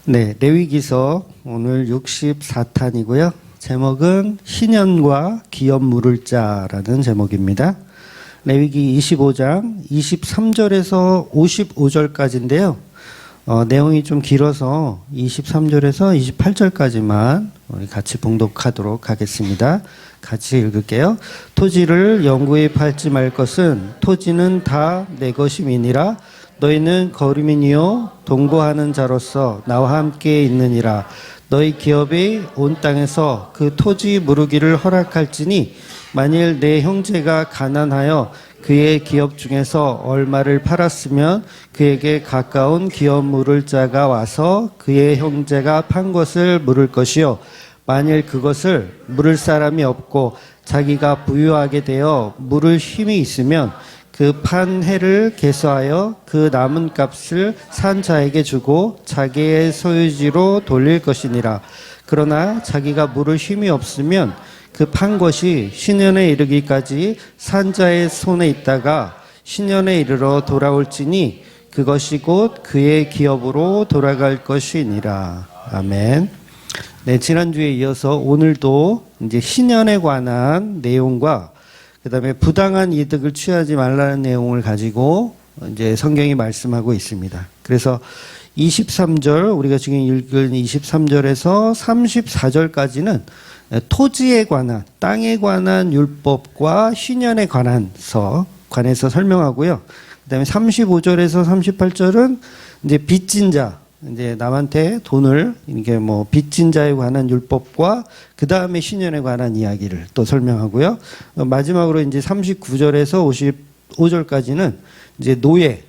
네, 레위기서 오늘 64탄이고요. 제목은 신년과 기업 물을 자라는 제목입니다. 레위기 25장 23절에서 55절까지인데요. 내용이 좀 길어서 23절에서 28절까지만 우리 같이 봉독하도록 하겠습니다. 같이 읽을게요. 토지를 영구히 팔지 말 것은 토지는 다 내 것임이니라. 너희는 거류민이요 동거하는 자로서 나와 함께 있느니라. 너희 기업이 온 땅에서 그 토지 무르기를 허락할지니 만일 내 형제가 가난하여 그의 기업 중에서 얼마를 팔았으면 그에게 가까운 기업 물을 자가 와서 그의 형제가 판 것을 물을 것이요 만일 그것을 물을 사람이 없고 자기가 부유하게 되어 물을 힘이 있으면 그 판 해를 계수하여 그 남은 값을 산 자에게 주고 자기의 소유지로 돌릴 것이니라. 그러나 자기가 물을 힘이 없으면 그 판 것이 신년에 이르기까지 산 자의 손에 있다가 신년에 이르러 돌아올지니 그것이 곧 그의 기업으로 돌아갈 것이니라. 아멘. 네, 지난주에 이어서 오늘도 이제 신년에 관한 내용과 그 다음에 부당한 이득을 취하지 말라는 내용을 가지고 이제 성경이 말씀하고 있습니다. 그래서 23절, 우리가 지금 읽은 23절에서 34절까지는 토지에 관한, 땅에 관한 율법과 신년에 관해서 설명하고요. 그 다음에 35절에서 38절은 이제 빚진 자, 이제 남한테 돈을 이게 뭐 빚진 자에 관한 율법과 그 다음에 신년에 관한 이야기를 또 설명하고요. 마지막으로 이제 39절에서 55절까지는 이제 노예,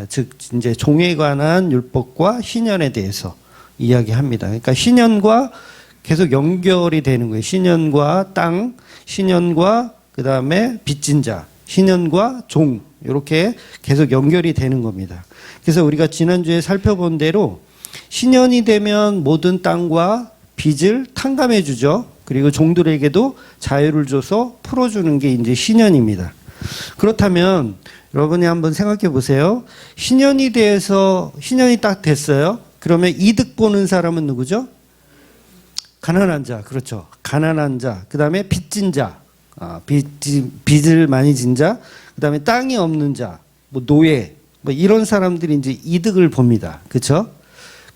즉 이제 종에 관한 율법과 신년에 대해서 이야기합니다. 그러니까 신년과 계속 연결이 되는 거예요. 신년과 땅, 신년과 그 다음에 빚진 자, 신년과 종, 이렇게 계속 연결이 되는 겁니다. 그래서 우리가 지난주에 살펴본 대로 신년이 되면 모든 땅과 빚을 탕감해 주죠. 그리고 종들에게도 자유를 줘서 풀어주는 게 이제 신년입니다. 그렇다면 여러분이 한번 생각해 보세요. 신년이 딱 됐어요. 그러면 이득 보는 사람은 누구죠? 가난한 자, 그렇죠. 가난한 자, 그 다음에 빚진 자, 빚을 많이 진 자, 그 다음에 땅이 없는 자, 뭐 노예, 뭐 이런 사람들이 이제 이득을 봅니다. 그렇죠?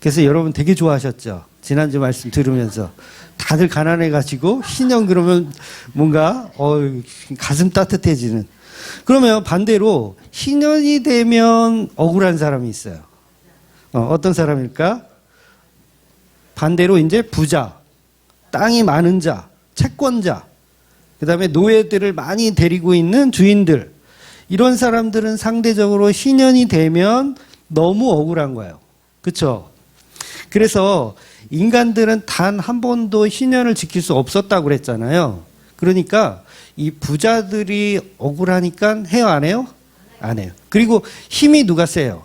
그래서 여러분 되게 좋아하셨죠? 지난주 말씀 들으면서 다들 가난해가지고 신년 그러면 뭔가 가슴 따뜻해지는. 그러면 반대로 신년이 되면 억울한 사람이 있어요. 어떤 사람일까? 반대로 이제 부자, 땅이 많은 자, 채권자, 그 다음에 노예들을 많이 데리고 있는 주인들, 이런 사람들은 상대적으로 신년이 되면 너무 억울한 거예요. 그렇죠? 그래서 인간들은 단 한 번도 신년을 지킬 수 없었다고 그랬잖아요. 그러니까 이 부자들이 억울하니까 해요, 안 해요? 안 해요. 그리고 힘이 누가 세요?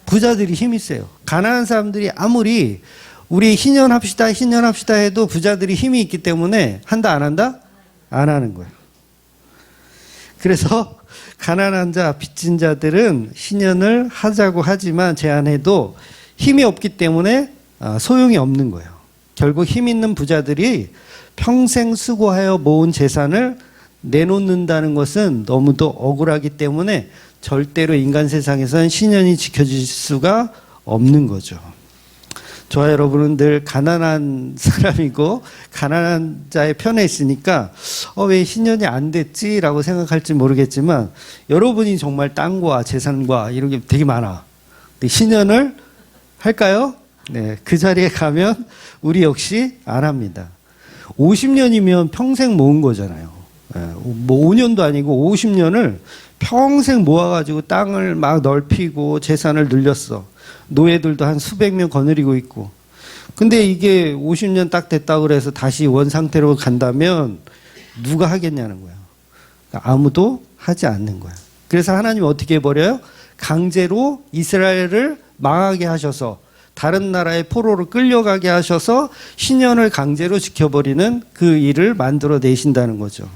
부자들이 힘이 세요. 가난한 사람들이 아무리 우리 신년 합시다 해도 부자들이 힘이 있기 때문에 한다, 안 한다? 안 하는 거예요. 그래서 가난한 자, 빚진 자들은 신년을 하자고 하지만 제안해도 힘이 없기 때문에 소용이 없는 거예요. 결국 힘 있는 부자들이 평생 수고하여 모은 재산을 내놓는다는 것은 너무도 억울하기 때문에 절대로 인간 세상에서는 신년이 지켜질 수가 없는 거죠. 저와 여러분은 늘 가난한 사람이고 가난한 자의 편에 있으니까 왜 신년이 안 됐지라고 생각할지 모르겠지만 여러분이 정말 땅과 재산과 이런 게 되게 많아. 근데 신년을 할까요? 네, 그 자리에 가면 우리 역시 안 합니다. 50년이면 평생 모은 거잖아요. 뭐 5년도 아니고 50년을 평생 모아가지고 땅을 막 넓히고 재산을 늘렸어. 노예들도 한 수백 명 거느리고 있고. 근데 이게 50년 딱 됐다고 그래서 다시 원상태로 간다면 누가 하겠냐는 거예요. 그러니까 아무도 하지 않는 거예요. 그래서 하나님이 어떻게 해버려요? 강제로 이스라엘을 망하게 하셔서 다른 나라의 포로로 끌려가게 하셔서 신년을 강제로 지켜버리는 그 일을 만들어 내신다는 거죠.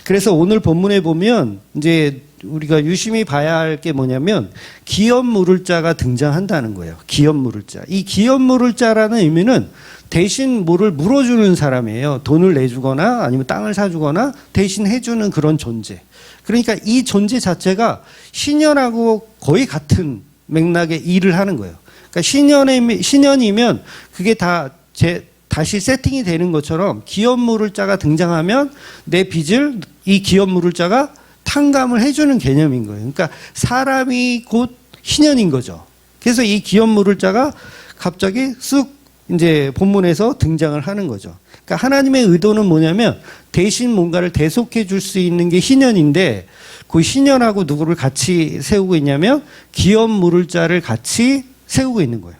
그래서 오늘 본문에 보면 이제 우리가 유심히 봐야 할 게 뭐냐면 기업 물을 자가 등장한다는 거예요. 기업 물을 자. 이 기업 물을 자라는 의미는 대신 뭐를 물어주는 사람이에요. 돈을 내주거나 아니면 땅을 사주거나 대신 해주는 그런 존재. 그러니까 이 존재 자체가 신년하고 거의 같은 맥락의 일을 하는 거예요. 그러니까 신년이면 그게 다시 세팅이 되는 것처럼 기업 물을 자가 등장하면 내 빚을 이 기업 물을 자가 탕감을 해주는 개념인 거예요. 그러니까 사람이 곧 신년인 거죠. 그래서 이 기업 물을 자가 갑자기 쑥 이제 본문에서 등장을 하는 거죠. 그러니까 하나님의 의도는 뭐냐면 대신 뭔가를 대속해 줄 수 있는 게 신년인데 그 신년하고 누구를 같이 세우고 있냐면 기업 물을 자를 같이 세우고 있는 거예요.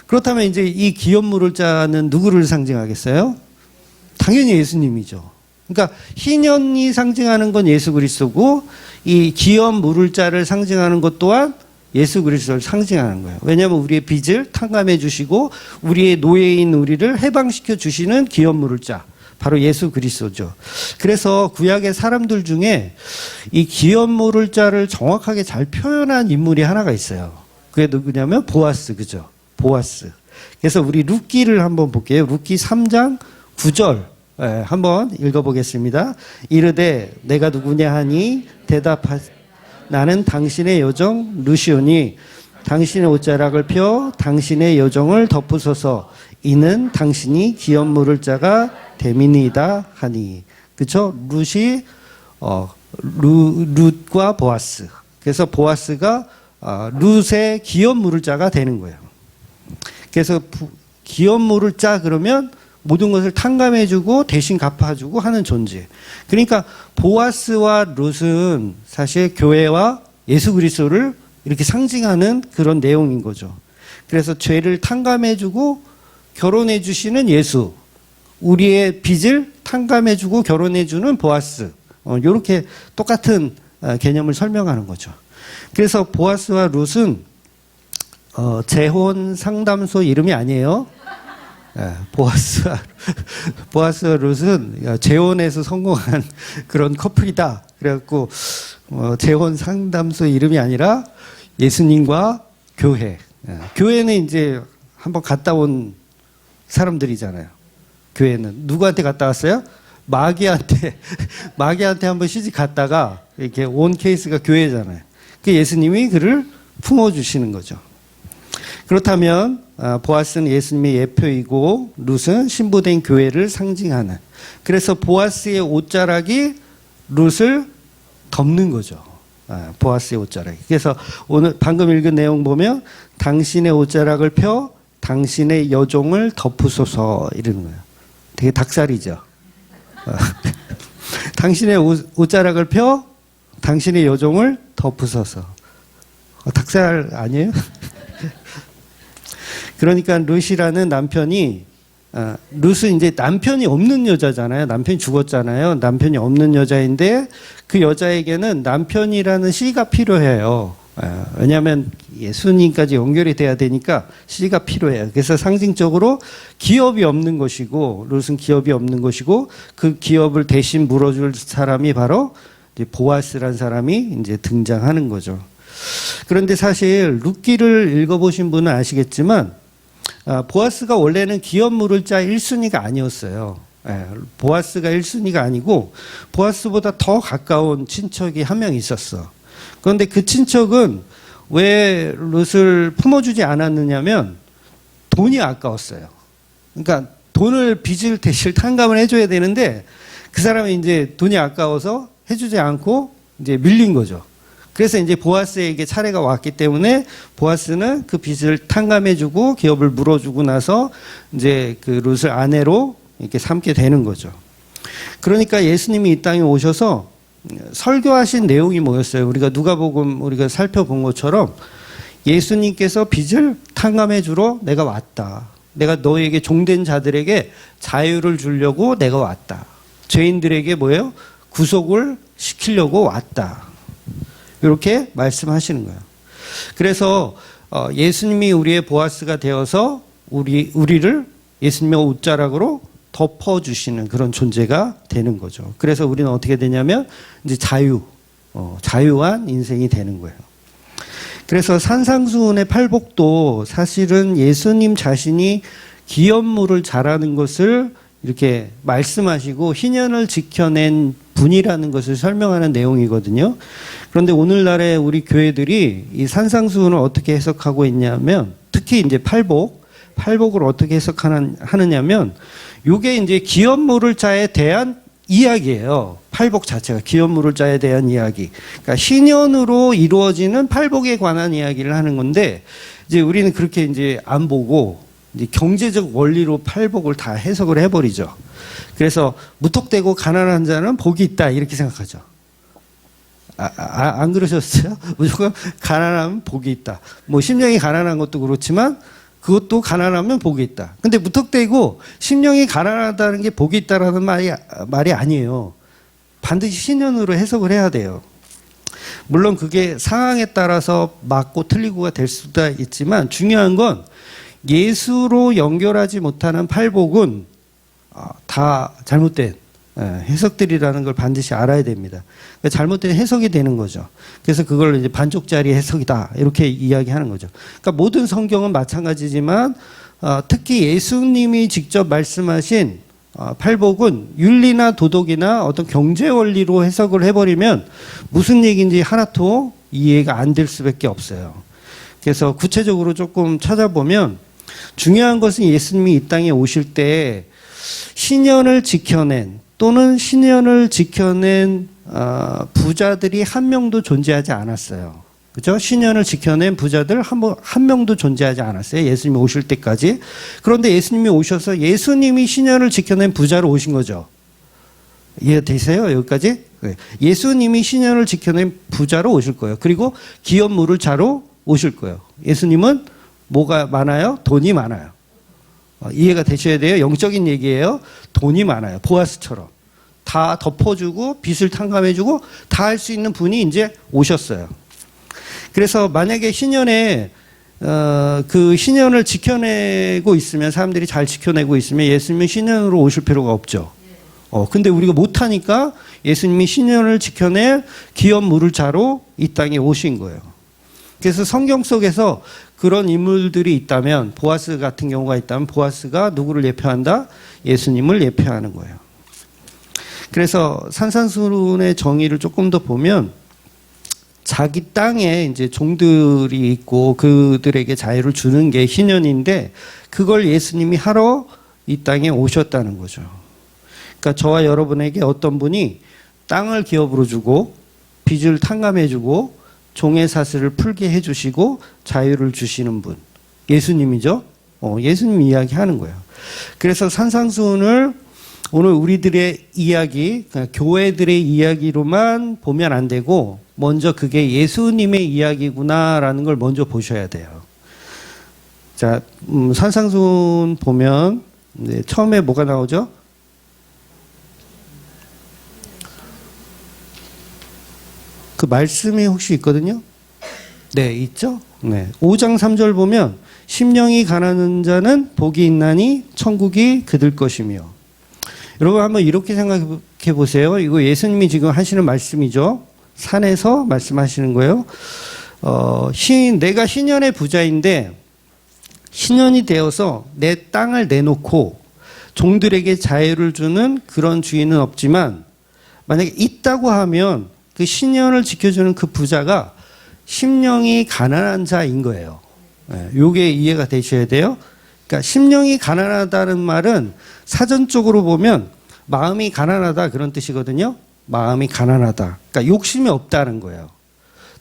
그렇다면 이제 이 기업 물을 자는 누구를 상징하겠어요? 당연히 예수님이죠. 그러니까 희년이 상징하는 건 예수 그리스도고 이 기업 물을 자를 상징하는 것 또한 예수 그리스도를 상징하는 거예요. 왜냐하면 우리의 빚을 탕감해 주시고 우리의 노예인 우리를 해방시켜 주시는 기업 물을 자. 바로 예수 그리스도죠. 그래서 구약의 사람들 중에 이 기업 물을 자를 정확하게 잘 표현한 인물이 하나가 있어요. 그게 누구냐면 보아스, 그죠? 보아스. 그래서 우리 룻기를 한번 볼게요. 룻기 3장 9절. 한번 읽어보겠습니다. 이르되 내가 누구냐 하니 대답하 나는 당신의 여종 룻이오니 당신의 옷자락을 펴 당신의 여종을 덮으소서 이는 당신이 기업 물을 자가 됨이니이다 하니. 그렇죠? 룻이 룻과 보아스. 그래서 보아스가 룻의 기업 물을 자가 되는 거예요. 그래서 기업 물을 자 그러면 모든 것을 탕감해주고 대신 갚아주고 하는 존재. 그러니까 보아스와 룻은 사실 교회와 예수 그리스도를 이렇게 상징하는 그런 내용인 거죠. 그래서 죄를 탕감해주고 결혼해주시는 예수, 우리의 빚을 탕감해주고 결혼해주는 보아스, 이렇게 똑같은 개념을 설명하는 거죠. 그래서 보아스와 룻은 재혼 상담소 이름이 아니에요. 보아스와 룻은 재혼에서 성공한 그런 커플이다. 그래갖고 재혼 상담소 이름이 아니라 예수님과 교회. 교회는 이제 한번 갔다 온 사람들이잖아요. 교회는 누구한테 갔다 왔어요? 마귀한테 한번 시집 갔다가 이렇게 온 케이스가 교회잖아요. 그 예수님이 그를 품어주시는 거죠. 그렇다면 보아스는 예수님의 예표이고 룻은 신부된 교회를 상징하는. 그래서 보아스의 옷자락이 룻을 덮는 거죠. 보아스의 옷자락이. 그래서 오늘 방금 읽은 내용 보면 당신의 옷자락을 펴 당신의 여종을 덮으소서 이러는 거예요. 되게 닭살이죠. 당신의 옷자락을 펴 당신의 여종을 덮으소서. 닭살 아니에요? 그러니까 룻이라는 남편이 룻은 이제 남편이 없는 여자잖아요. 남편이 죽었잖아요. 남편이 없는 여자인데 그 여자에게는 남편이라는 씨가 필요해요. 왜냐하면 예수님까지 연결이 돼야 되니까 씨가 필요해요. 그래서 상징적으로 기업이 없는 것이고 룻은 기업이 없는 것이고 그 기업을 대신 물어줄 사람이 바로 이제 보아스라는 사람이 이제 등장하는 거죠. 그런데 사실 룻기를 읽어보신 분은 아시겠지만 보아스가 원래는 기업 물을 자 1순위가 아니었어요. 보아스가 1순위가 아니고 보아스보다 더 가까운 친척이 한 명 있었어. 그런데 그 친척은 왜 룻을 품어주지 않았느냐면 돈이 아까웠어요. 그러니까 빚을 대신 탕감을 해줘야 되는데 그 사람이 이제 돈이 아까워서 해주지 않고 이제 밀린 거죠. 그래서 이제 보아스에게 차례가 왔기 때문에 보아스는 그 빚을 탕감해주고 기업을 물어주고 나서 이제 그 룻을 아내로 이렇게 삼게 되는 거죠. 그러니까 예수님이 이 땅에 오셔서 설교하신 내용이 뭐였어요? 우리가 누가복음 우리가 살펴본 것처럼 예수님께서 빚을 탕감해 주러 내가 왔다. 내가 너에게 종된 자들에게 자유를 주려고 내가 왔다. 죄인들에게 뭐예요? 구속을 시키려고 왔다. 이렇게 말씀하시는 거예요. 그래서 예수님이 우리의 보아스가 되어서 우리를 예수님의 옷자락으로 덮어주시는 그런 존재가 되는 거죠. 그래서 우리는 어떻게 되냐면 이제 자유한 인생이 되는 거예요. 그래서 산상수훈의 팔복도 사실은 예수님 자신이 기업물을 잘하는 것을 이렇게 말씀하시고 희년을 지켜낸 분이라는 것을 설명하는 내용이거든요. 그런데 오늘날에 우리 교회들이 이 산상수훈을 어떻게 해석하고 있냐면, 특히 이제 팔복을 어떻게 해석하느냐면, 요게 이제 기업물을자에 대한 이야기예요. 팔복 자체가 기업물을자에 대한 이야기. 그러니까 희년으로 이루어지는 팔복에 관한 이야기를 하는 건데, 이제 우리는 그렇게 이제 안 보고 이제 경제적 원리로 팔복을 다 해석을 해버리죠. 그래서 무턱대고 가난한 자는 복이 있다 이렇게 생각하죠. 안 그러셨어요? 무조건 가난하면 복이 있다. 뭐 심령이 가난한 것도 그렇지만 그것도 가난하면 복이 있다. 근데 무턱대고 심령이 가난하다는 게 복이 있다라는 말이 아니에요. 반드시 신년으로 해석을 해야 돼요. 물론 그게 상황에 따라서 맞고 틀리고가 될 수도 있지만 중요한 건 예수로 연결하지 못하는 팔복은 다 잘못된 해석들이라는 걸 반드시 알아야 됩니다. 그러니까 잘못된 해석이 되는 거죠. 그래서 그걸 이제 반쪽짜리 해석이다 이렇게 이야기하는 거죠. 그러니까 모든 성경은 마찬가지지만 특히 예수님이 직접 말씀하신 팔복은 윤리나 도덕이나 어떤 경제 원리로 해석을 해버리면 무슨 얘기인지 하나도 이해가 안 될 수밖에 없어요. 그래서 구체적으로 조금 찾아보면 중요한 것은 예수님이 이 땅에 오실 때 신년을 지켜낸 또는 신년을 지켜낸 부자들이 한 명도 존재하지 않았어요. 그죠? 신년을 지켜낸 부자들 한 명도 존재하지 않았어요. 예수님이 오실 때까지. 그런데 예수님이 오셔서 예수님이 신년을 지켜낸 부자로 오신 거죠. 이해되세요? 여기까지? 예수님이 신년을 지켜낸 부자로 오실 거예요. 그리고 기업물을 자로 오실 거예요. 예수님은 뭐가 많아요? 돈이 많아요. 이해가 되셔야 돼요. 영적인 얘기예요. 돈이 많아요. 보아스처럼. 다 덮어주고 빚을 탕감해주고 다 할 수 있는 분이 이제 오셨어요. 그래서 만약에 신년에 그 신년을 지켜내고 있으면 사람들이 잘 지켜내고 있으면 예수님은 신년으로 오실 필요가 없죠. 근데 우리가 못하니까 예수님이 신년을 지켜낼 기업물을 자로 이 땅에 오신 거예요. 그래서 성경 속에서 그런 인물들이 있다면 보아스 같은 경우가 있다면 보아스가 누구를 예표한다? 예수님을 예표하는 거예요. 그래서 산상수훈의 정의를 조금 더 보면 자기 땅에 이제 종들이 있고 그들에게 자유를 주는 게 희년인데 그걸 예수님이 하러 이 땅에 오셨다는 거죠. 그러니까 저와 여러분에게 어떤 분이 땅을 기업으로 주고 빚을 탕감해주고 종의 사슬을 풀게 해주시고 자유를 주시는 분 예수님이죠. 예수님 이야기하는 거예요. 그래서 산상수훈을 오늘 우리들의 이야기, 그러니까 교회들의 이야기로만 보면 안 되고 먼저 그게 예수님의 이야기구나라는 걸 먼저 보셔야 돼요. 자, 산상수훈 보면 처음에 뭐가 나오죠? 그 말씀이 혹시 있거든요? 네, 있죠? 네. 5장 3절 보면 심령이 가난한 자는 복이 있나니 천국이 그들 것이며. 여러분 한번 이렇게 생각해 보세요. 이거 예수님이 지금 하시는 말씀이죠. 산에서 말씀하시는 거예요. 내가 신년의 부자인데 신년이 되어서 내 땅을 내놓고 종들에게 자유를 주는 그런 주인은 없지만 만약에 있다고 하면 그 신년을 지켜주는 그 부자가 심령이 가난한 자인 거예요. 요게 이해가 되셔야 돼요. 그러니까 심령이 가난하다는 말은 사전적으로 보면 마음이 가난하다 그런 뜻이거든요. 마음이 가난하다. 그러니까 욕심이 없다는 거예요.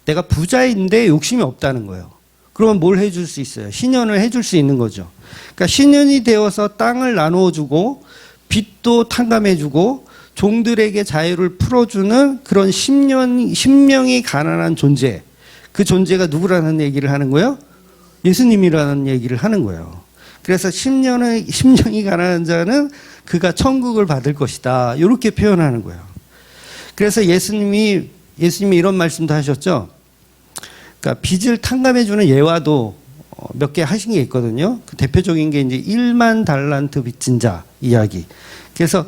내가 부자인데 욕심이 없다는 거예요. 그러면 뭘 해줄 수 있어요? 신년을 해줄 수 있는 거죠. 그러니까 신년이 되어서 땅을 나누어주고 빚도 탕감해주고 종들에게 자유를 풀어주는 그런 심령이 가난한 존재. 그 존재가 누구라는 얘기를 하는 거예요? 예수님이라는 얘기를 하는 거예요. 그래서 심령이 가난한 자는 그가 천국을 받을 것이다. 이렇게 표현하는 거예요. 그래서 예수님이 이런 말씀도 하셨죠. 그러니까 빚을 탕감해주는 예화도 몇 개 하신 게 있거든요. 그 대표적인 게 이제 1만 달란트 빚진 자 이야기. 그래서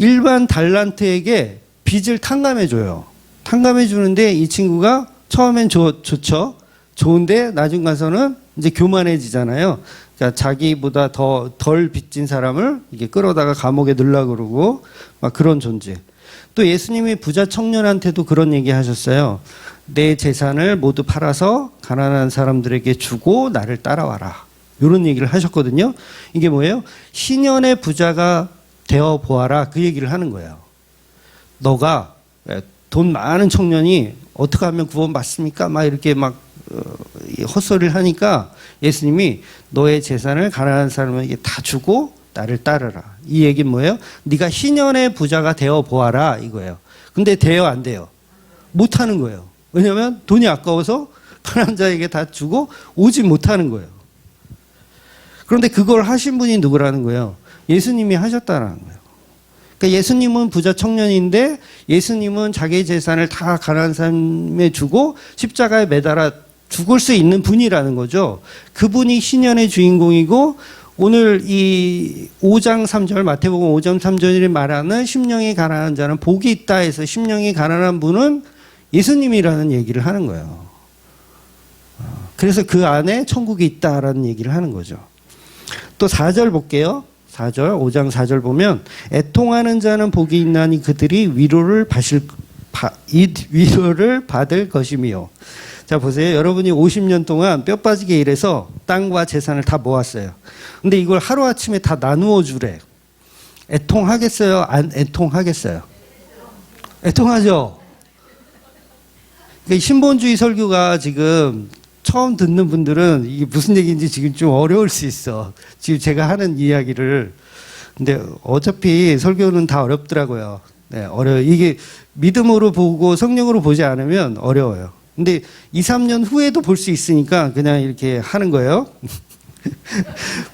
1만 달란트에게 빚을 탕감해 줘요. 탕감해 주는데 이 친구가 처음엔 좋죠. 좋은데 나중 가서는 이제 교만해지잖아요. 그러니까 자기보다 덜 빚진 사람을 이게 끌어다가 감옥에 넣으려고 그러고 막 그런 존재. 또 예수님이 부자 청년한테도 그런 얘기 하셨어요. 내 재산을 모두 팔아서 가난한 사람들에게 주고 나를 따라와라. 이런 얘기를 하셨거든요. 이게 뭐예요? 신연의 부자가 되어 보아라. 그 얘기를 하는 거예요. 너가 돈 많은 청년이 어떻게 하면 구원받습니까? 막 이렇게 막 헛소리를 하니까 예수님이 너의 재산을 가난한 사람에게 다 주고 나를 따르라. 이 얘기는 뭐예요? 네가 신연의 부자가 되어 보아라 이거예요. 근데 돼요 안 돼요? 못하는 거예요. 왜냐하면 돈이 아까워서 가난한 자에게 다 주고 오지 못하는 거예요. 그런데 그걸 하신 분이 누구라는 거예요? 예수님이 하셨다는 거예요. 그러니까 예수님은 부자 청년인데 예수님은 자기 재산을 다 가난한 사람에 주고 십자가에 매달아 죽을 수 있는 분이라는 거죠. 그분이 신연의 주인공이고 오늘 이 5장 3절 마태복음 5장 3절이 말하는 심령이 가난한 자는 복이 있다 해서 심령이 가난한 분은 예수님이라는 얘기를 하는 거예요. 그래서 그 안에 천국이 있다라는 얘기를 하는 거죠. 또 4절 볼게요. 4절 5장 4절 보면 애통하는 자는 복이 있나니 그들이 위로를 받을 것이며. 자 보세요. 여러분이 50년 동안 뼈 빠지게 일해서 땅과 재산을 다 모았어요. 근데 이걸 하루아침에 다 나누어 주래. 애통하겠어요? 안 애통하겠어요? 애통하죠? 그러니까 신본주의 설교가 지금 처음 듣는 분들은 이게 무슨 얘기인지 지금 좀 어려울 수 있어. 지금 제가 하는 이야기를. 근데 어차피 설교는 다 어렵더라고요. 네, 어려워요. 이게 믿음으로 보고 성령으로 보지 않으면 어려워요. 근데 2, 3년 후에도 볼 수 있으니까 그냥 이렇게 하는 거예요.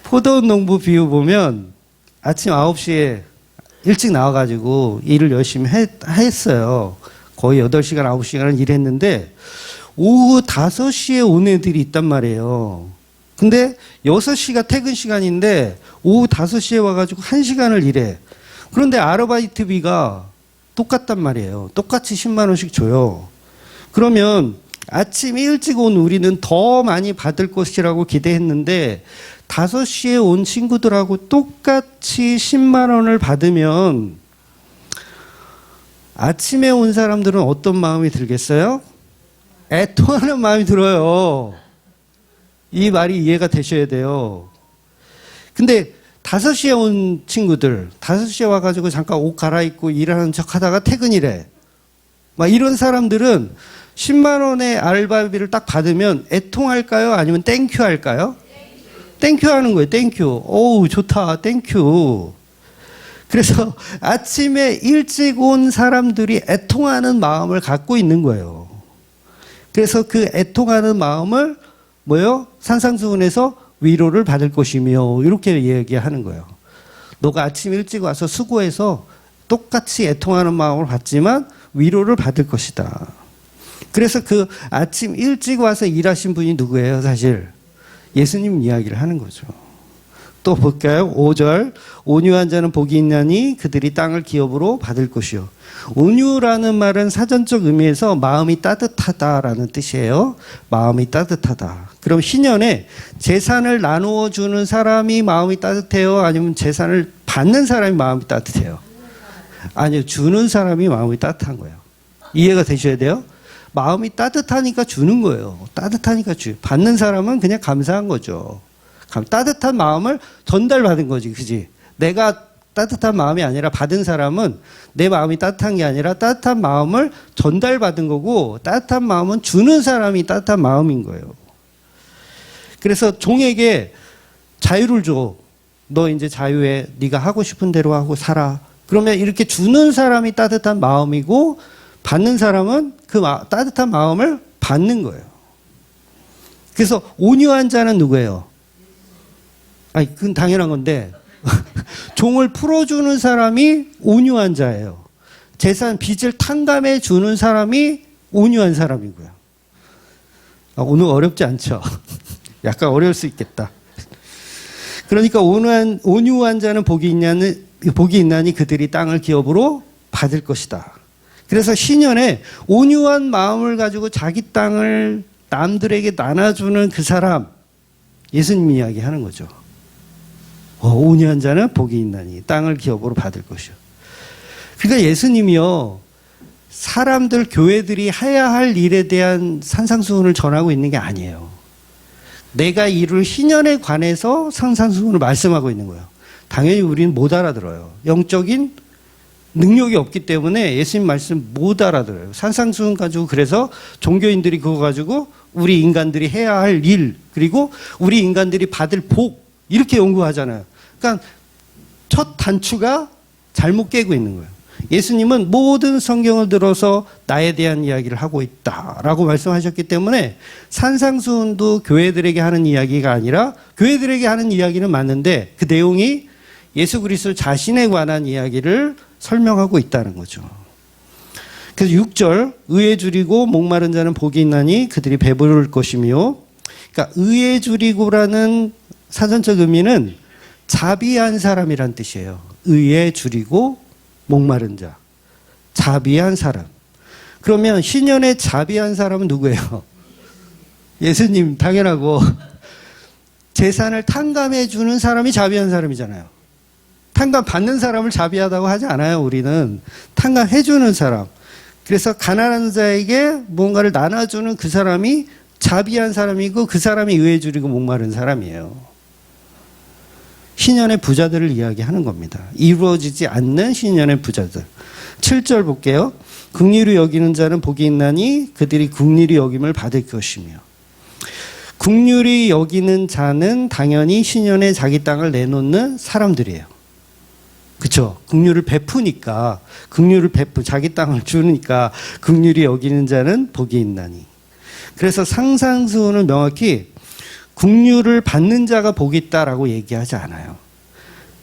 포도원 농부 비유 보면 아침 9시에 일찍 나와가지고 일을 열심히 했어요. 거의 8시간, 9시간을 일했는데 오후 5시에 온 애들이 있단 말이에요. 근데 6시가 퇴근 시간인데 오후 5시에 와가지고 1시간을 일해. 그런데 아르바이트비가 똑같단 말이에요. 똑같이 10만 원씩 줘요. 그러면 아침 일찍 온 우리는 더 많이 받을 것이라고 기대했는데 5시에 온 친구들하고 똑같이 10만 원을 받으면 아침에 온 사람들은 어떤 마음이 들겠어요? 애통하는 마음이 들어요. 이 말이 이해가 되셔야 돼요. 근데 5시에 온 친구들, 5시에 와가지고 잠깐 옷 갈아입고 일하는 척 하다가 퇴근이래. 막 이런 사람들은 10만 원의 알바비를 딱 받으면 애통할까요? 아니면 땡큐 할까요? 땡큐 하는 거예요. 땡큐. 오우, 좋다. 땡큐. 그래서 아침에 일찍 온 사람들이 애통하는 마음을 갖고 있는 거예요. 그래서 그 애통하는 마음을 뭐요? 산상수훈에서 위로를 받을 것이며 이렇게 얘기하는 거예요. 너가 아침 일찍 와서 수고해서 똑같이 애통하는 마음을 받지만 위로를 받을 것이다. 그래서 그 아침 일찍 와서 일하신 분이 누구예요? 사실 예수님 이야기를 하는 거죠. 또 볼까요? 5절 온유한 자는 복이 있나니 그들이 땅을 기업으로 받을 것이요. 온유라는 말은 사전적 의미에서 마음이 따뜻하다라는 뜻이에요. 마음이 따뜻하다. 그럼 신년에 재산을 나누어 주는 사람이 마음이 따뜻해요? 아니면 재산을 받는 사람이 마음이 따뜻해요? 아니요. 주는 사람이 마음이 따뜻한 거예요. 이해가 되셔야 돼요. 마음이 따뜻하니까 주는 거예요. 따뜻하니까 받는 사람은 그냥 감사한 거죠. 따뜻한 마음을 전달받은 거지, 그지? 내가 따뜻한 마음이 아니라 받은 사람은 내 마음이 따뜻한 게 아니라 따뜻한 마음을 전달받은 거고 따뜻한 마음은 주는 사람이 따뜻한 마음인 거예요. 그래서 종에게 자유를 줘. 너 이제 자유해. 네가 하고 싶은 대로 하고 살아. 그러면 이렇게 주는 사람이 따뜻한 마음이고 받는 사람은 그 따뜻한 마음을 받는 거예요. 그래서 온유한 자는 누구예요? 아니, 그건 당연한 건데 종을 풀어주는 사람이 온유한 자예요. 재산 빚을 탕감해 주는 사람이 온유한 사람이고요. 오늘 어렵지 않죠? 약간 어려울 수 있겠다. 그러니까 온유한 자는 복이 있나니 그들이 땅을 기업으로 받을 것이다. 그래서 신년에 온유한 마음을 가지고 자기 땅을 남들에게 나눠주는 그 사람, 예수님 이야기하는 거죠. 온유한 자는 복이 있나니 땅을 기업으로 받을 것이요. 그러니까 예수님이요, 사람들, 교회들이 해야 할 일에 대한 산상수훈을 전하고 있는 게 아니에요. 내가 이룰 신년에 관해서 산상수훈을 말씀하고 있는 거예요. 당연히 우리는 못 알아들어요. 영적인 능력이 없기 때문에 예수님 말씀 못 알아들어요. 산상수훈 가지고, 그래서 종교인들이 그거 가지고 우리 인간들이 해야 할 일, 그리고 우리 인간들이 받을 복, 이렇게 연구하잖아요. 그러니까 첫 단추가 잘못 깨고 있는 거예요. 예수님은 모든 성경을 들어서 나에 대한 이야기를 하고 있다라고 말씀하셨기 때문에 산상수훈도 교회들에게 하는 이야기가 아니라, 교회들에게 하는 이야기는 맞는데 그 내용이 예수 그리스도 자신에 관한 이야기를 설명하고 있다는 거죠. 그래서 6절, 의에 줄이고 목마른 자는 복이 있나니 그들이 배부를 것이며, 그러니까 의에 줄이고라는 사전적 의미는 자비한 사람이란 뜻이에요. 의에 줄이고 목마른 자, 자비한 사람. 그러면 신년에 자비한 사람은 누구예요? 예수님, 당연하고. 재산을 탕감해 주는 사람이 자비한 사람이잖아요. 탕감 받는 사람을 자비하다고 하지 않아요. 우리는 탕감해 주는 사람. 그래서 가난한 자에게 뭔가를 나눠주는 그 사람이 자비한 사람이고, 그 사람이 의에 줄이고 목마른 사람이에요. 신년의 부자들을 이야기하는 겁니다. 이루어지지 않는 신년의 부자들. 7절 볼게요. 긍휼히 여기는 자는 복이 있나니 그들이 긍휼히 여김을 받을 것이며. 긍휼히 여기는 자는 당연히 신년에 자기 땅을 내놓는 사람들이에요. 그렇죠? 긍휼을 베푸니까, 자기 땅을 주니까 긍휼히 여기는 자는 복이 있나니. 그래서 상상수훈을 명확히 긍휼을 받는 자가 복이 있다라고 얘기하지 않아요.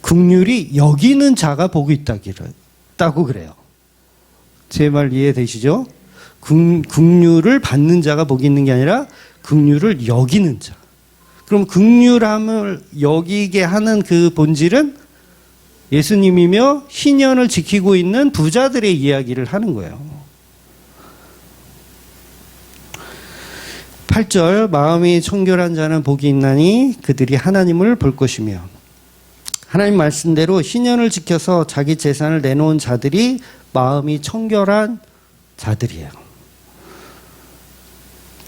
긍휼이 여기는 자가 복이 있다고 그래요. 제 말 이해되시죠? 긍휼을 받는 자가 복이 있는 게 아니라 긍휼을 여기는 자. 그럼 긍휼함을 여기게 하는 그 본질은 예수님이며 신년을 지키고 있는 부자들의 이야기를 하는 거예요. 8절, 마음이 청결한 자는 복이 있나니 그들이 하나님을 볼 것이며. 하나님 말씀대로 신년을 지켜서 자기 재산을 내놓은 자들이 마음이 청결한 자들이에요.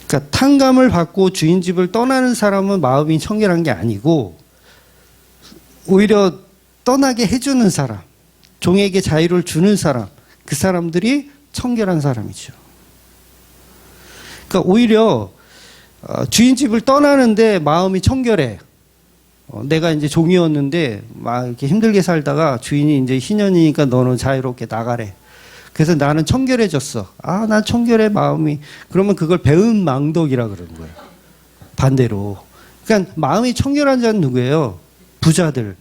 그러니까 탕감을 받고 주인 집을 떠나는 사람은 마음이 청결한 게 아니고, 오히려 떠나게 해주는 사람, 종에게 자유를 주는 사람, 그 사람들이 청결한 사람이죠. 그러니까 오히려 주인 집을 떠나는데 마음이 청결해. 내가 이제 종이었는데 막 이렇게 힘들게 살다가 주인이 이제 신년이니까 너는 자유롭게 나가래. 그래서 나는 청결해졌어. 난 청결해 마음이. 그러면 그걸 배은망덕이라 그러는 거예요. 반대로. 그러니까 마음이 청결한 자는 누구예요? 부자들.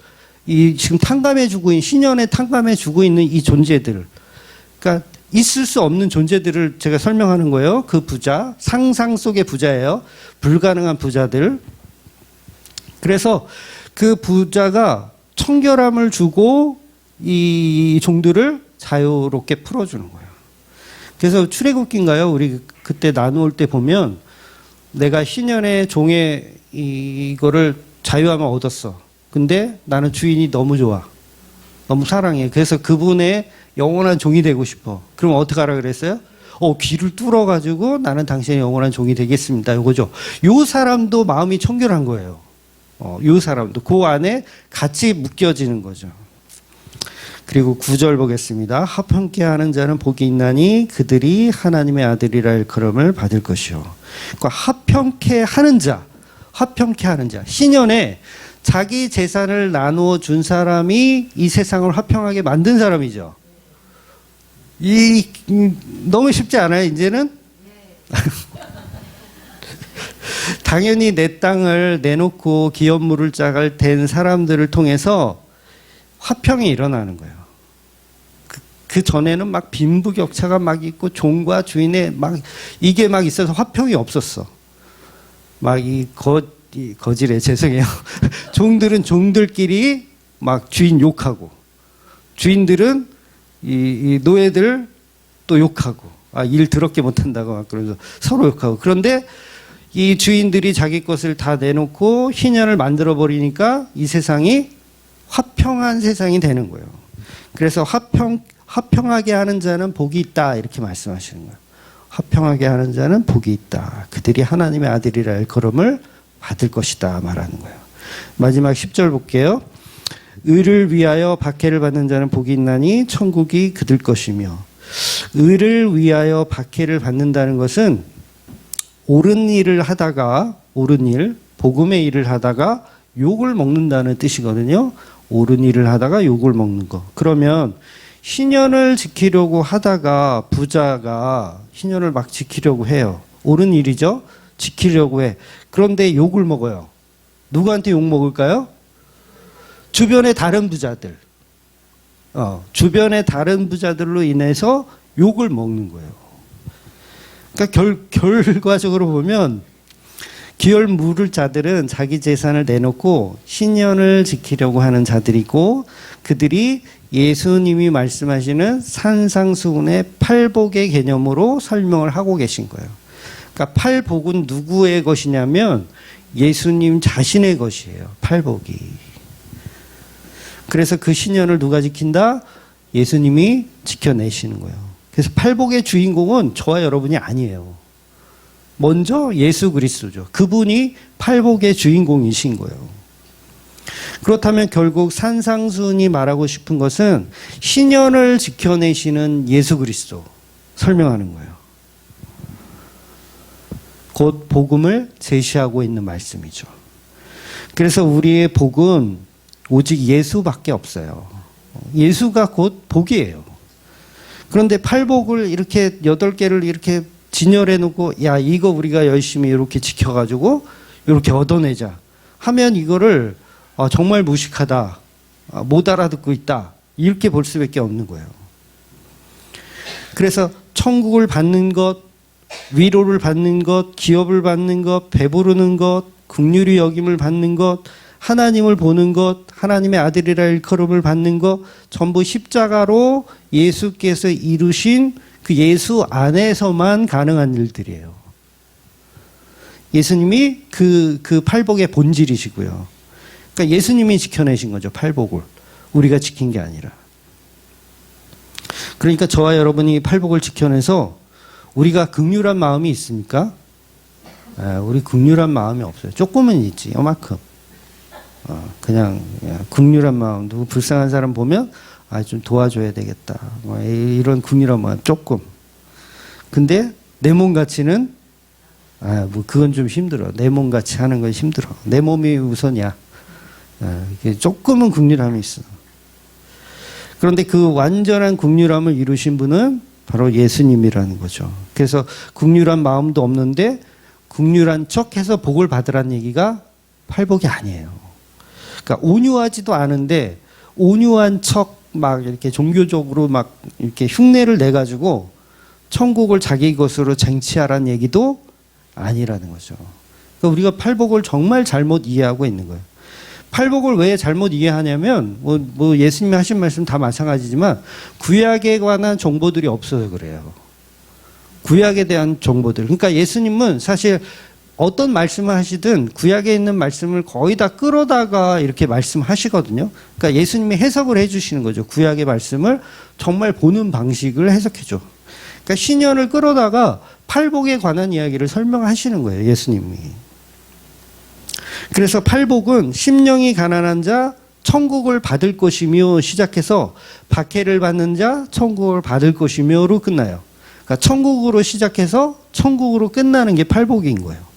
이 지금 탕감해주고 있는, 신년에 탕감해주고 있는 이 존재들. 그러니까 있을 수 없는 존재들을 제가 설명하는 거예요. 그 부자, 상상 속의 부자예요. 불가능한 부자들. 그래서 그 부자가 청결함을 주고 이 종들을 자유롭게 풀어주는 거예요. 그래서 출애굽기인가요? 우리 그때 나누올 때 보면 내가 신년에 종의 이거를 자유함을 얻었어. 근데 나는 주인이 너무 좋아. 너무 사랑해. 그래서 그분의 영원한 종이 되고 싶어. 그럼 어떻게 하라 그랬어요? 귀를 뚫어가지고 나는 당신의 영원한 종이 되겠습니다. 이거죠. 요 사람도 마음이 청결한 거예요. 요 사람도 그 안에 같이 묶여지는 거죠. 그리고 9절 보겠습니다. 합평케 하는 자는 복이 있나니 그들이 하나님의 아들이라 일컬음을 받을 것이요. 그러니까 합평케 하는 자. 신년에 자기 재산을 나누어 준 사람이 이 세상을 화평하게 만든 사람이죠. 너무 쉽지 않아요, 이제는? 당연히 내 땅을 내놓고 기업 물을 짝을 댄 사람들을 통해서 화평이 일어나는 거예요. 그 전에는 막 빈부격차가 막 있고 종과 주인의 이게 막 있어서 화평이 없었어. 거지래 죄송해요. 종들은 종들끼리 막 주인 욕하고, 주인들은 이 노예들 또 욕하고, 일 더럽게 못한다고 막 그러면서 서로 욕하고. 그런데 이 주인들이 자기 것을 다 내놓고 희년을 만들어 버리니까 이 세상이 화평한 세상이 되는 거예요. 그래서 화평하게 하는 자는 복이 있다 이렇게 말씀하시는 거예요. 화평하게 하는 자는 복이 있다. 그들이 하나님의 아들이라 일컬음을 받을 것이다 말하는 거예요. 마지막 10절 볼게요. 의를 위하여 박해를 받는 자는 복이 있나니 천국이 그들 것이며. 의를 위하여 박해를 받는다는 것은 옳은 일을 하다가, 옳은 일, 복음의 일을 하다가 욕을 먹는다는 뜻이거든요. 옳은 일을 하다가 욕을 먹는 거. 그러면 신년을 지키려고 하다가 부자가 신년을 막 지키려고 해요. 옳은 일이죠. 지키려고 해. 그런데 욕을 먹어요. 누구한테 욕 먹을까요? 주변의 다른 부자들. 주변의 다른 부자들로 인해서 욕을 먹는 거예요. 그러니까 결과적으로 보면 기업 물을 자들은 자기 재산을 내놓고 신년을 지키려고 하는 자들이고, 그들이 예수님이 말씀하시는 산상수훈의 팔복의 개념으로 설명을 하고 계신 거예요. 그러니까 팔복은 누구의 것이냐면 예수님 자신의 것이에요. 팔복이. 그래서 그 신년을 누가 지킨다? 예수님이 지켜내시는 거예요. 그래서 팔복의 주인공은 저와 여러분이 아니에요. 먼저 예수 그리스도죠. 그분이 팔복의 주인공이신 거예요. 그렇다면 결국 산상수훈이 말하고 싶은 것은 신년을 지켜내시는 예수 그리스도 설명하는 거예요. 곧 복음을 제시하고 있는 말씀이죠. 그래서 우리의 복은 오직 예수밖에 없어요. 예수가 곧 복이에요. 그런데 팔복을 이렇게 8개를 이렇게 진열해 놓고, 야, 이거 우리가 열심히 이렇게 지켜가지고 이렇게 얻어내자 하면 이거를 정말 무식하다, 못 알아듣고 있다, 이렇게 볼 수밖에 없는 거예요. 그래서 천국을 받는 것, 위로를 받는 것, 기업을 받는 것, 배부르는 것, 긍휼히 여김을 받는 것, 하나님을 보는 것, 하나님의 아들이라 일컬음을 받는 것, 전부 십자가로 예수께서 이루신 그 예수 안에서만 가능한 일들이에요. 예수님이 그 팔복의 본질이시고요. 그러니까 예수님이 지켜내신 거죠, 팔복을. 우리가 지킨 게 아니라. 그러니까 저와 여러분이 팔복을 지켜내서 우리가 긍휼한 마음이 있습니까? 우리 긍휼한 마음이 없어요. 조금은 있지, 요만큼. 그냥 긍휼한 마음, 누구 불쌍한 사람 보면 좀 도와줘야 되겠다, 이런 긍휼한 마음 조금. 근데 내 몸 가치는 그건 좀 힘들어. 내 몸 가치 하는 건 힘들어. 내 몸이 우선이야. 조금은 긍휼함이 있어. 그런데 그 완전한 긍휼함을 이루신 분은 바로 예수님이라는 거죠. 그래서 긍휼한 마음도 없는데 긍휼한 척해서 복을 받으라는 얘기가 팔복이 아니에요. 그러니까 온유하지도 않은데 온유한 척 막 이렇게 종교적으로 막 이렇게 흉내를 내 가지고 천국을 자기 것으로 쟁취하라는 얘기도 아니라는 거죠. 그러니까 우리가 팔복을 정말 잘못 이해하고 있는 거예요. 팔복을 왜 잘못 이해하냐면 뭐 예수님이 하신 말씀 다 마찬가지지만 구약에 관한 정보들이 없어서 그래요. 구약에 대한 정보들. 그러니까 예수님은 사실 어떤 말씀을 하시든 구약에 있는 말씀을 거의 다 끌어다가 이렇게 말씀하시거든요. 그러니까 예수님이 해석을 해주시는 거죠. 구약의 말씀을 정말 보는 방식을 해석해줘. 그러니까 신년을 끌어다가 팔복에 관한 이야기를 설명하시는 거예요, 예수님이. 그래서 팔복은 심령이 가난한 자 천국을 받을 것이며 시작해서 박해를 받는 자 천국을 받을 것이며로 끝나요. 그러니까 천국으로 시작해서 천국으로 끝나는 게 팔복인 거예요.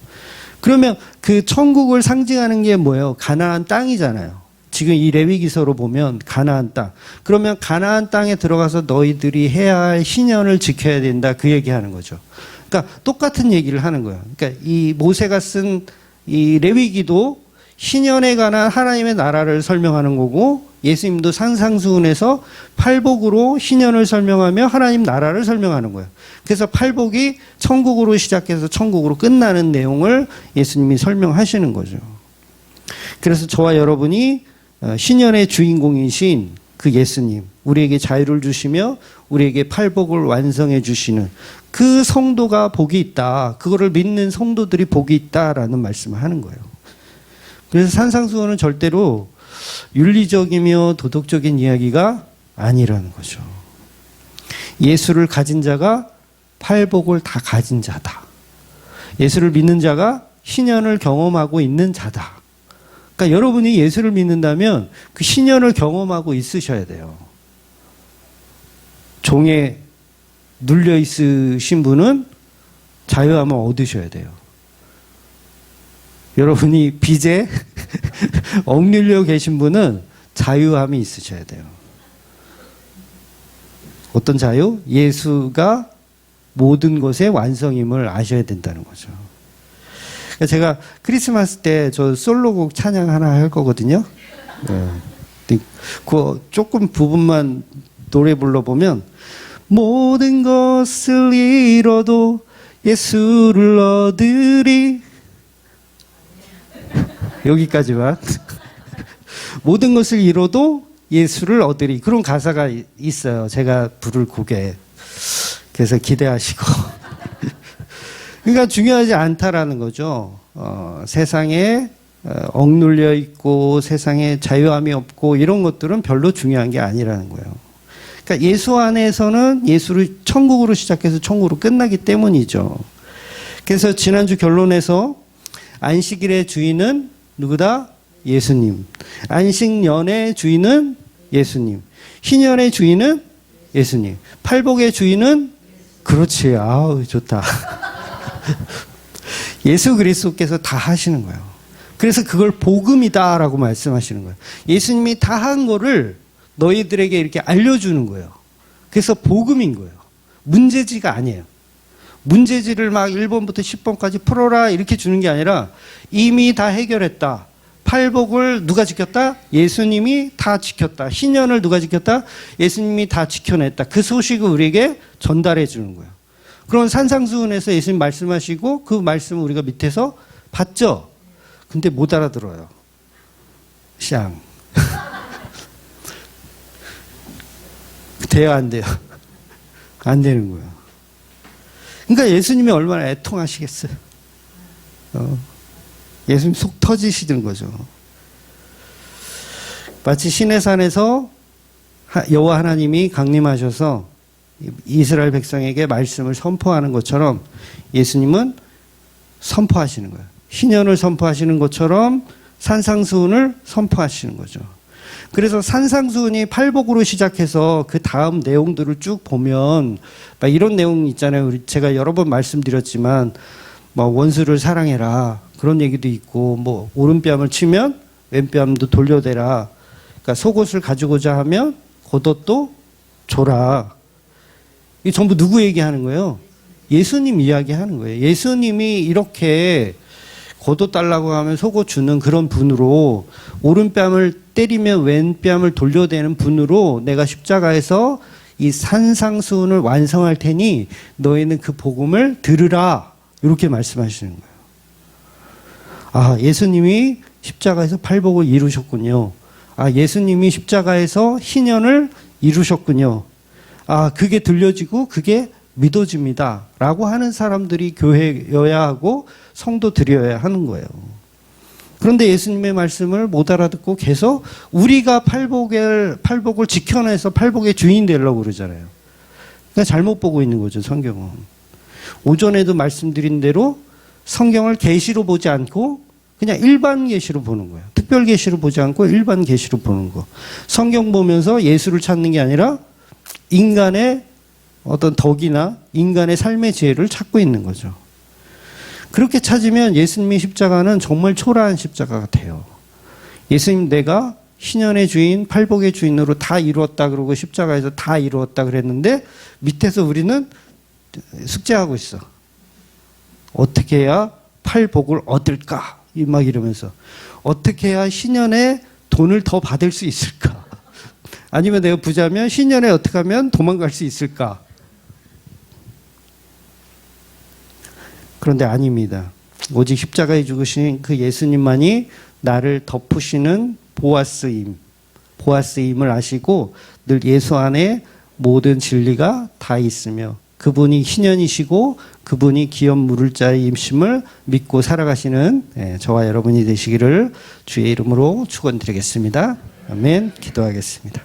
그러면 그 천국을 상징하는 게 뭐예요? 가나안 땅이잖아요. 지금 이 레위기서로 보면 가나안 땅. 그러면 가나안 땅에 들어가서 너희들이 해야 할 신년을 지켜야 된다, 그 얘기하는 거죠. 그러니까 똑같은 얘기를 하는 거예요. 그러니까 이 모세가 쓴 이 레위기도 신년에 관한 하나님의 나라를 설명하는 거고, 예수님도 산상수훈에서 팔복으로 신년을 설명하며 하나님 나라를 설명하는 거예요. 그래서 팔복이 천국으로 시작해서 천국으로 끝나는 내용을 예수님이 설명하시는 거죠. 그래서 저와 여러분이 신년의 주인공이신 그 예수님, 우리에게 자유를 주시며 우리에게 팔복을 완성해 주시는 그 성도가 복이 있다. 그거를 믿는 성도들이 복이 있다라는 말씀을 하는 거예요. 그래서 산상수훈은 절대로 윤리적이며 도덕적인 이야기가 아니라는 거죠. 예수를 가진 자가 팔복을 다 가진 자다. 예수를 믿는 자가 신년을 경험하고 있는 자다. 그러니까 여러분이 예수를 믿는다면 그 신년을 경험하고 있으셔야 돼요. 종에 눌려 있으신 분은 자유함을 얻으셔야 돼요. 여러분이 빚에 억눌려 계신 분은 자유함이 있으셔야 돼요. 어떤 자유? 예수가 모든 것의 완성임을 아셔야 된다는 거죠. 제가 크리스마스 때 저 솔로곡 찬양 하나 할 거거든요. 그 조금 부분만 노래 불러보면 모든 것을 잃어도 예수를 얻으리 여기까지만 모든 것을 잃어도 예수를 얻으리 그런 가사가 있어요. 제가 부를 곡에. 그래서 기대하시고 그러니까 중요하지 않다라는 거죠. 세상에 억눌려 있고 세상에 자유함이 없고 이런 것들은 별로 중요한 게 아니라는 거예요. 그러니까 예수 안에서는 예수를 천국으로 시작해서 천국으로 끝나기 때문이죠. 그래서 지난주 결론에서 안식일의 주인은 누구다? 예수님. 안식년의 주인은 예수님. 희년의 주인은 예수님. 팔복의 주인은 그렇지. 아우 좋다. 예수 그리스도께서 다 하시는 거예요. 그래서 그걸 복음이다라고 말씀하시는 거예요. 예수님이 다 한 거를 너희들에게 이렇게 알려주는 거예요. 그래서 복음인 거예요. 문제지가 아니에요. 문제지를 막 1번부터 10번까지 풀어라 이렇게 주는 게 아니라 이미 다 해결했다. 팔복을 누가 지켰다? 예수님이 다 지켰다. 신년을 누가 지켰다? 예수님이 다 지켜냈다. 그 소식을 우리에게 전달해 주는 거예요. 그런 산상수훈에서 예수님 말씀하시고 그 말씀을 우리가 밑에서 봤죠. 근데 못 알아들어요. 샹. 돼요, 안 돼요? 안 되는 거예요. 그러니까 예수님이 얼마나 애통하시겠어요. 예수님 속 터지시는 거죠. 마치 시내산에서 여호와 하나님이 강림하셔서 이스라엘 백성에게 말씀을 선포하는 것처럼 예수님은 선포하시는 거예요. 신년을 선포하시는 것처럼 산상수훈을 선포하시는 거죠. 그래서 산상수훈이 팔복으로 시작해서 그 다음 내용들을 쭉 보면 막 이런 내용 있잖아요. 제가 여러 번 말씀드렸지만 뭐 원수를 사랑해라 그런 얘기도 있고 뭐 오른뺨을 치면 왼뺨도 돌려대라. 그러니까 속옷을 가지고자 하면 겉옷도 줘라. 이 전부 누구 얘기하는 거예요? 예수님 이야기하는 거예요. 예수님이 이렇게 겉옷 달라고 하면 속옷 주는 그런 분으로 오른뺨을 때리면 왼뺨을 돌려대는 분으로 내가 십자가에서 이 산상수훈을 완성할 테니 너희는 그 복음을 들으라. 이렇게 말씀하시는 거예요. 아, 예수님이 십자가에서 팔복을 이루셨군요. 아, 예수님이 십자가에서 희년을 이루셨군요. 아, 그게 들려지고 그게 믿어집니다. 라고 하는 사람들이 교회여야 하고 성도들이어야 하는 거예요. 그런데 예수님의 말씀을 못 알아듣고 계속 우리가 팔복을 지켜내서 팔복의 주인 되려고 그러잖아요. 그러니까 잘못 보고 있는 거죠, 성경은. 오전에도 말씀드린 대로 성경을 계시로 보지 않고 그냥 일반 계시로 보는 거예요. 특별 계시로 보지 않고 일반 계시로 보는 거. 성경 보면서 예수를 찾는 게 아니라 인간의 어떤 덕이나 인간의 삶의 지혜를 찾고 있는 거죠. 그렇게 찾으면 예수님의 십자가는 정말 초라한 십자가가 돼요. 예수님 내가 신년의 주인, 팔복의 주인으로 다 이루었다 그러고 십자가에서 다 이루었다 그랬는데 밑에서 우리는 숙제하고 있어. 어떻게 해야 팔복을 얻을까? 막 이러면서 어떻게 해야 신년에 돈을 더 받을 수 있을까? 아니면 내가 부자면 신년에 어떻게 하면 도망갈 수 있을까? 그런데 아닙니다. 오직 십자가에 죽으신 그 예수님만이 나를 덮으시는 보아스임을 아시고 늘 예수 안에 모든 진리가 다 있으며 그분이 희년이시고 그분이 기업 물을 자의 임심을 믿고 살아가시는 저와 여러분이 되시기를 주의 이름으로 축원드리겠습니다. 아멘. 기도하겠습니다.